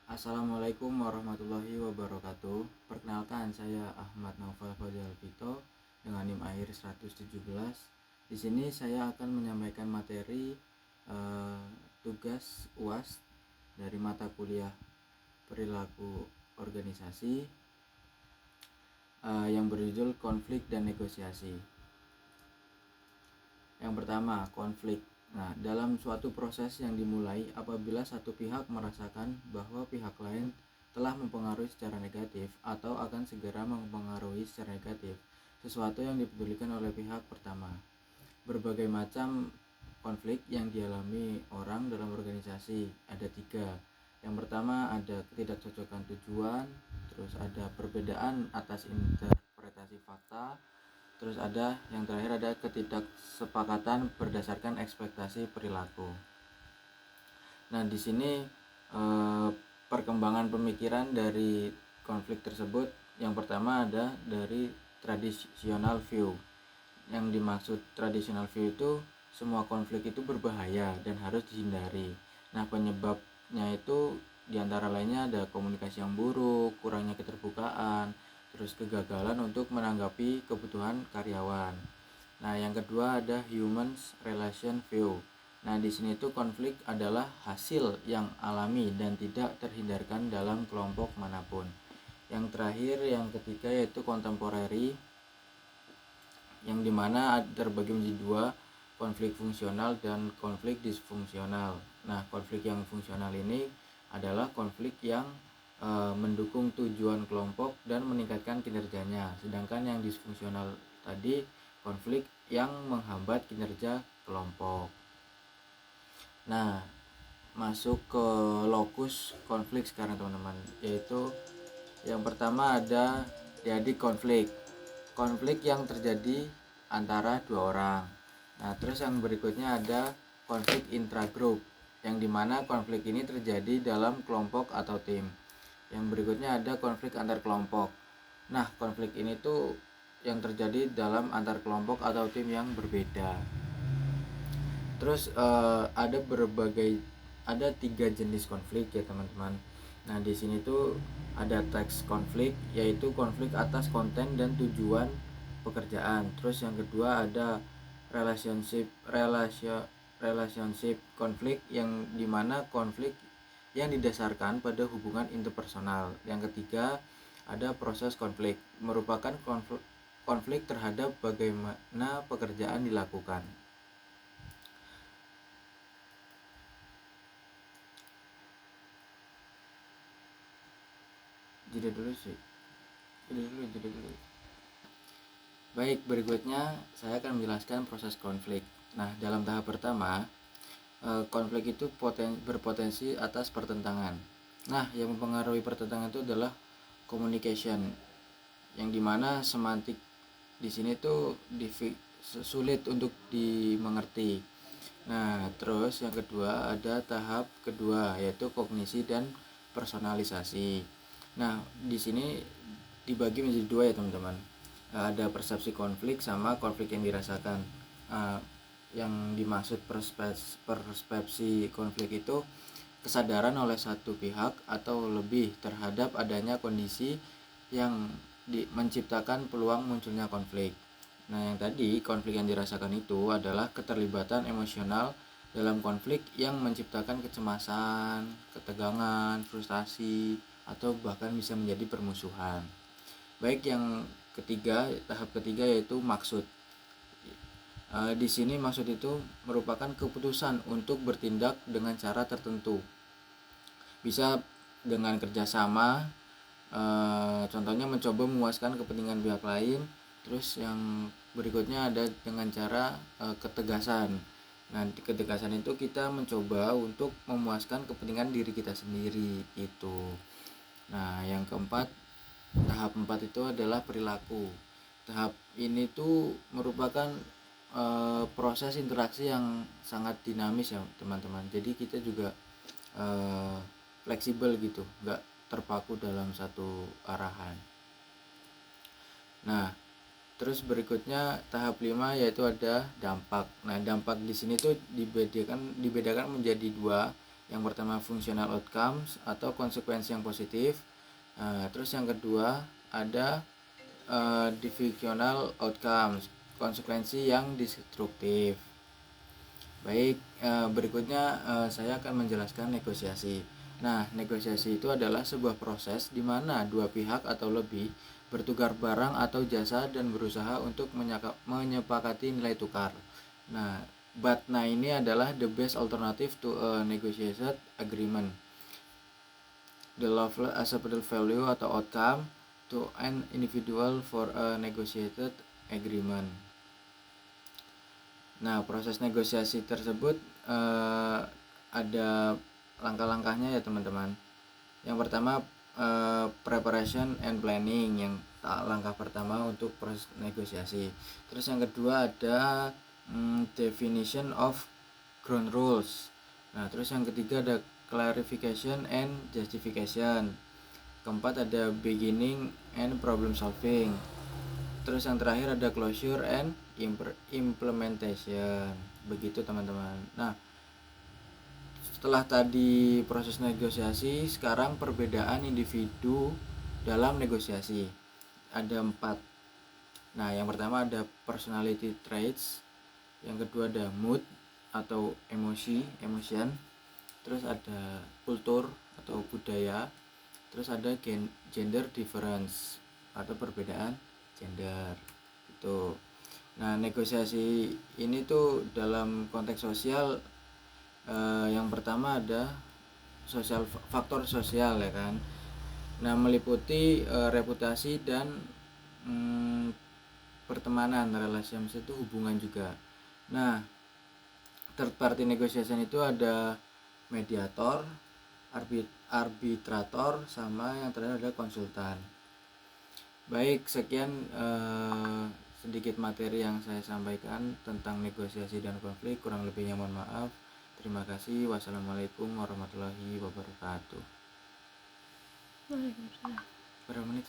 Assalamualaikum warahmatullahi wabarakatuh. Perkenalkan, saya Ahmad Naufal Fadil Vito dengan NIM akhir 117. Di sini saya akan menyampaikan materi tugas UAS dari mata kuliah perilaku organisasi yang berjudul konflik dan negosiasi. Yang pertama, konflik. Nah, dalam suatu proses yang dimulai apabila satu pihak merasakan bahwa pihak lain telah mempengaruhi secara negatif atau akan segera mempengaruhi secara negatif sesuatu yang dipedulikan oleh pihak pertama. Berbagai macam konflik yang dialami orang dalam organisasi ada 3. Yang pertama ada ketidakcocokan tujuan, terus ada perbedaan atas interpretasi fakta, terus ada yang terakhir ada ketidaksepakatan berdasarkan ekspektasi perilaku. Nah, di sini perkembangan pemikiran dari konflik tersebut yang pertama ada dari traditional view. Yang dimaksud traditional view itu semua konflik itu berbahaya dan harus dihindari. Nah, penyebabnya itu diantara lainnya ada komunikasi yang buruk, kurangnya keterbukaan, terus kegagalan untuk menanggapi kebutuhan karyawan. Nah, yang kedua ada human relation view. Nah, di sini itu konflik adalah hasil yang alami dan tidak terhindarkan dalam kelompok manapun. Yang terakhir, yang ketiga yaitu contemporary, yang dimana terbagi menjadi 2, konflik fungsional dan konflik disfungsional. Nah, konflik yang fungsional ini adalah konflik yang mendukung tujuan kelompok dan meningkatkan kinerjanya, sedangkan yang disfungsional tadi konflik yang menghambat kinerja kelompok. Nah, masuk ke lokus konflik sekarang teman-teman, yaitu yang pertama ada diadik konflik. Konflik yang terjadi antara 2 orang. Nah, terus yang berikutnya ada konflik intragroup, yang dimana konflik ini terjadi dalam kelompok atau tim. Yang berikutnya ada konflik antar kelompok. Nah, konflik ini tuh yang terjadi dalam antar kelompok atau tim yang berbeda. Terus ada 3 jenis konflik ya teman-teman. Nah, di sini tuh ada text konflik, yaitu konflik atas konten dan tujuan pekerjaan. Terus yang kedua ada relationship konflik, yang dimana konflik yang didasarkan pada hubungan interpersonal. Yang ketiga ada proses konflik, merupakan konflik terhadap bagaimana pekerjaan dilakukan. Jadi dulu. Baik, berikutnya saya akan menjelaskan proses konflik. Nah, dalam tahap pertama, konflik itu berpotensi atas pertentangan. Nah, yang mempengaruhi pertentangan itu adalah communication, yang dimana semantik di sini tuh sulit untuk dimengerti. Nah, terus yang kedua ada tahap kedua, yaitu kognisi dan personalisasi. Nah, di sini dibagi menjadi 2 ya teman-teman. Ada persepsi konflik sama konflik yang dirasakan. Yang dimaksud persepsi konflik itu kesadaran oleh satu pihak atau lebih terhadap adanya kondisi yang menciptakan peluang munculnya konflik. Nah, yang tadi konflik yang dirasakan itu adalah keterlibatan emosional dalam konflik yang menciptakan kecemasan, ketegangan, frustasi, atau bahkan bisa menjadi permusuhan. Baik, yang ketiga, tahap ketiga yaitu maksud. Di sini maksud itu merupakan keputusan untuk bertindak dengan cara tertentu. Bisa dengan kerjasama, contohnya mencoba memuaskan kepentingan pihak lain. Terus yang berikutnya ada dengan cara ketegasan. Nah, ketegasan itu kita mencoba untuk memuaskan kepentingan diri kita sendiri itu. Nah, yang keempat, tahap 4 itu adalah perilaku. Tahap ini tuh merupakan proses interaksi yang sangat dinamis ya teman-teman. Jadi kita juga fleksibel gitu, nggak terpaku dalam satu arahan. Nah, terus berikutnya tahap 5 yaitu ada dampak. Nah, dampak di sini tuh dibedakan menjadi 2, Yang pertama functional outcomes atau konsekuensi yang positif. Terus yang kedua ada diffusional outcomes, konsekuensi yang destruktif. Baik, berikutnya saya akan menjelaskan negosiasi. Nah, negosiasi itu adalah sebuah proses di mana dua pihak atau lebih bertukar barang atau jasa dan berusaha untuk menyepakati nilai tukar. Nah, BATNA ini adalah the best alternative to a negotiated agreement. The lawful acceptable value atau outcome to an individual for a negotiated agreement. Nah, proses negosiasi tersebut ada langkah-langkahnya ya teman-teman. Yang pertama preparation and planning, yang langkah pertama untuk proses negosiasi. Terus yang kedua ada definition of ground rules. Nah, terus yang ketiga ada clarification and justification. Keempat ada beginning and problem solving. Terus yang terakhir ada closure and implementation. Begitu teman-teman. Nah, setelah tadi proses negosiasi, sekarang perbedaan individu dalam negosiasi. Ada 4. Nah, yang pertama ada personality traits. Yang kedua ada mood atau emotion. Terus ada kultur atau budaya. Terus ada gender difference atau perbedaan gender itu. Nah, negosiasi ini tuh dalam konteks sosial, yang pertama ada faktor sosial ya kan. Nah, meliputi reputasi dan pertemanan, relasi itu hubungan juga. Nah, third party negotiation itu ada mediator, arbitrator, sama yang terakhir ada konsultan. Baik, sekian sedikit materi yang saya sampaikan tentang negosiasi dan konflik. Kurang lebihnya mohon maaf. Terima kasih. Wassalamualaikum warahmatullahi wabarakatuh. Berapa menit?